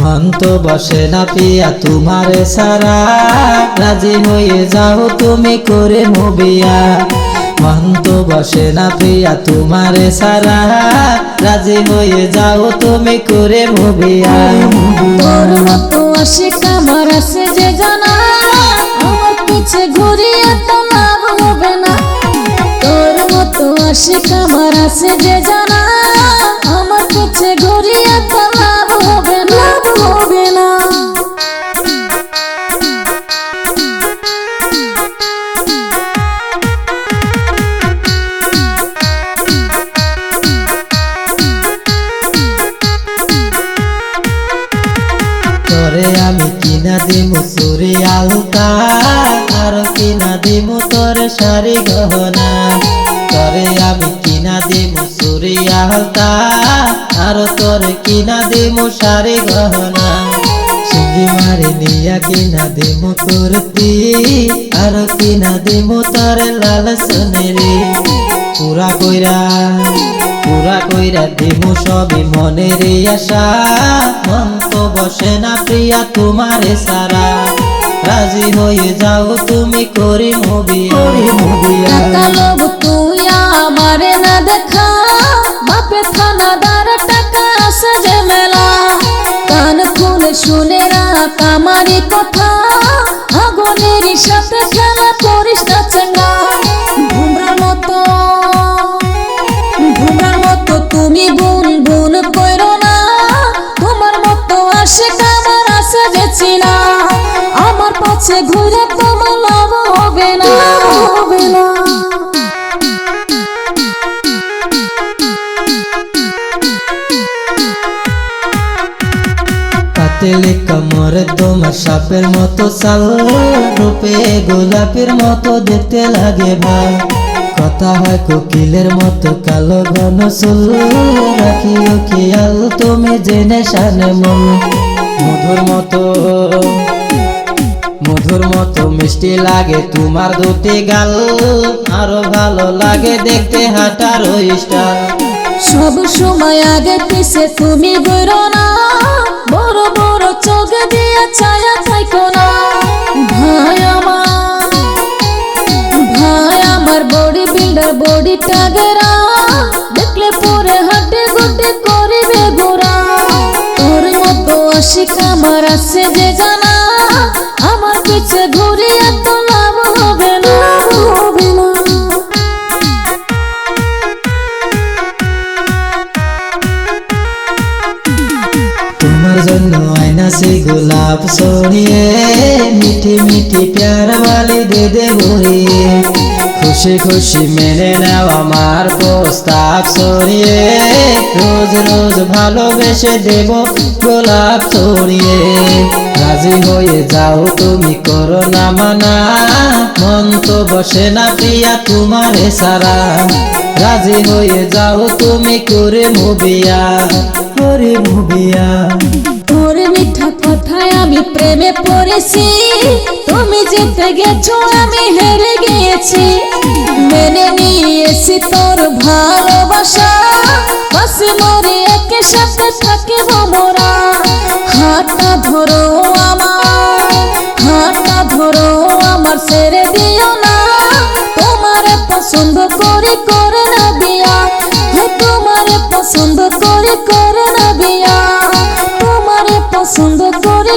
মন তো বসে না পিয়া তোমারে সারা, রাজি হয়ে যাও তুমি করে মুবিয়া। মন তো বসে না পিয়া তোমারে সারা, রাজি হয়ে যাও তুমি করে মুবিয়া। তোর মতো আশিক আমার আছে যে জানা, আমার পিছে ঘুরিয়ে তো লাভ হবে না। তোর মতো আশিক আমার আছে যে জানা, আমার পিছে ঘুরিয়ে তো লাভ হবে না, হবে না। তোরে আমি কিনা দিমু চুরি আলতা, আর কিনা দিমু তোরে শাড়ি গহনা। তোরে আমি কিনা দিমু চুরি আলতা, আর তোরে কিনা দিমু শাড়ি গহনা। সিঙ্গি মারি নিয়া কিনা দিমু তোর তি, আর কিনা দিমু তোরে লাল সোনেরি। পুরা কইরা দিমু সবই মনের আশা, মন তো বসে না প্রিয়া তোমারে সারা, রাজি হয়ে যাও তুমি করি মুবিয়া। টাকা লোভ তুই আমারে না দেখা, বাপে থানাদার টাকা আছে যে মেলা। কান খুলে শুনে রাখ আমারই কথা, আগুনের সাথে খেলা করিস না চেঙ্গা। ঘুমরার মতো তুমি বুন বুন কইরো না, তোমার মতো আশিক আমার আছে যে চিনা। আমার পাছে ঘুরে তোমার লাভ হবে না, হবে না। পাতলে কোমরে তোমার সাপের মতো চাল, রূপে গোলাপের মতো দেখতে লাগে ভাই। কথা হয় কোকিলের মতো কালো ঘন চুল, রাখিও খেয়াল তুমি জেনে শানে মন। মধুর মতো মিষ্টি লাগে তোমার দুটি গাল, আরো ভালো লাগে দেখতে হাঁটার স্টাইল। সব সময় আগে পিছে তুমি ঘুরো না, বড় বড় চোখ দিয়ে ছায়া থাইকো না। ভাই আমার বডি বিল্ডার বডি টাগেরা, দেখলে পরে হাঁটে গুটে করিবে গোরা। তোর মতো আশিক আমার আছে যে জানা, আমার পিছে ঘুরিয়ে তো লাভ হবে না, হবে না। তোমার জন্য আইনাছি গোলাপ ছড়িয়ে, মিঠি মিঠি প্যার বালি দে দে ভরিয়ে। খুশি খুশি মেনে নাও আমার প্রস্তাব ছড়িয়ে, রোজ রোজ ভালোবেসে দেব গোলাপ ছড়িয়ে। রাজি হয়ে যাও তুমি করো না মানা, মন তো বসে না প্রিয়া তোমারে সারা, রাজি হয়ে যাও তুমি করে মুবিয়া, করে মুবিয়া। তোর মিঠা কথায় আমি প্রেমে পড়েছি, তুমি জিতে গেছো আমি হেরে গিয়েছি। মেনে নিয়েছি তোর ভালোবাসা, বাসি মরে একে সাথে থাকিব মোরা। হাতটা ধরো আমার ছেড়ে দিও না, তোমারে পছন্দ করি করে না বিয়া। তোমারে পছন্দ করি করে না বিয়া, তোমারে পছন্দ করি।